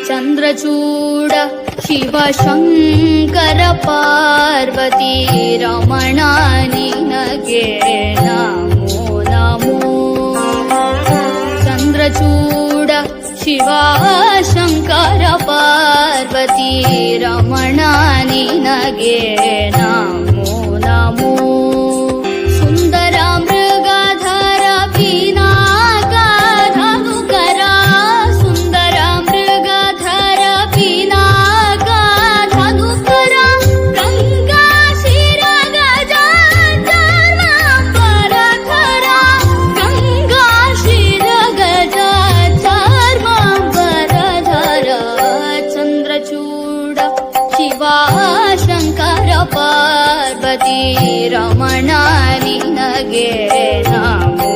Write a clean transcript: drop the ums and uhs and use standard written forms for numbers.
ಚಂದ್ರಚೂಡ ಶಿವ ಶಂಕರ ಪಾರ್ವತಿ ರಮಣ ನಿನಗೆ ನಮೋ ನಮೋ. ಚಂದ್ರಚೂಡ ಶಿವ ಶಂಕರ ಪಾರ್ವತಿ ರಮಣ ನಿನಗೆ ನಮೋ ನಮೋ. ಸುಂದರ ಮೃಗಧರ ಪಿನಾಕ ಧನುಕರ, ಸುಂದರ ಮೃಗಧರ ಪಿನಾಕ ಧನುಕರ, ಗಂಗಾ ಶಿರ ಗಜ ಚಾರ್ಮಾಂಬರಧರ, ಗಂಗಾ ಶಿರ ಗಜ ಚಾರ್ಮಾಂಬರಧರ. ಚಂದ್ರಚೂಡ ಶಿವ ಶಂಕರ ಪಾರ್ವತಿ ರಮಣ ನಿನಗೆ ನಮೋ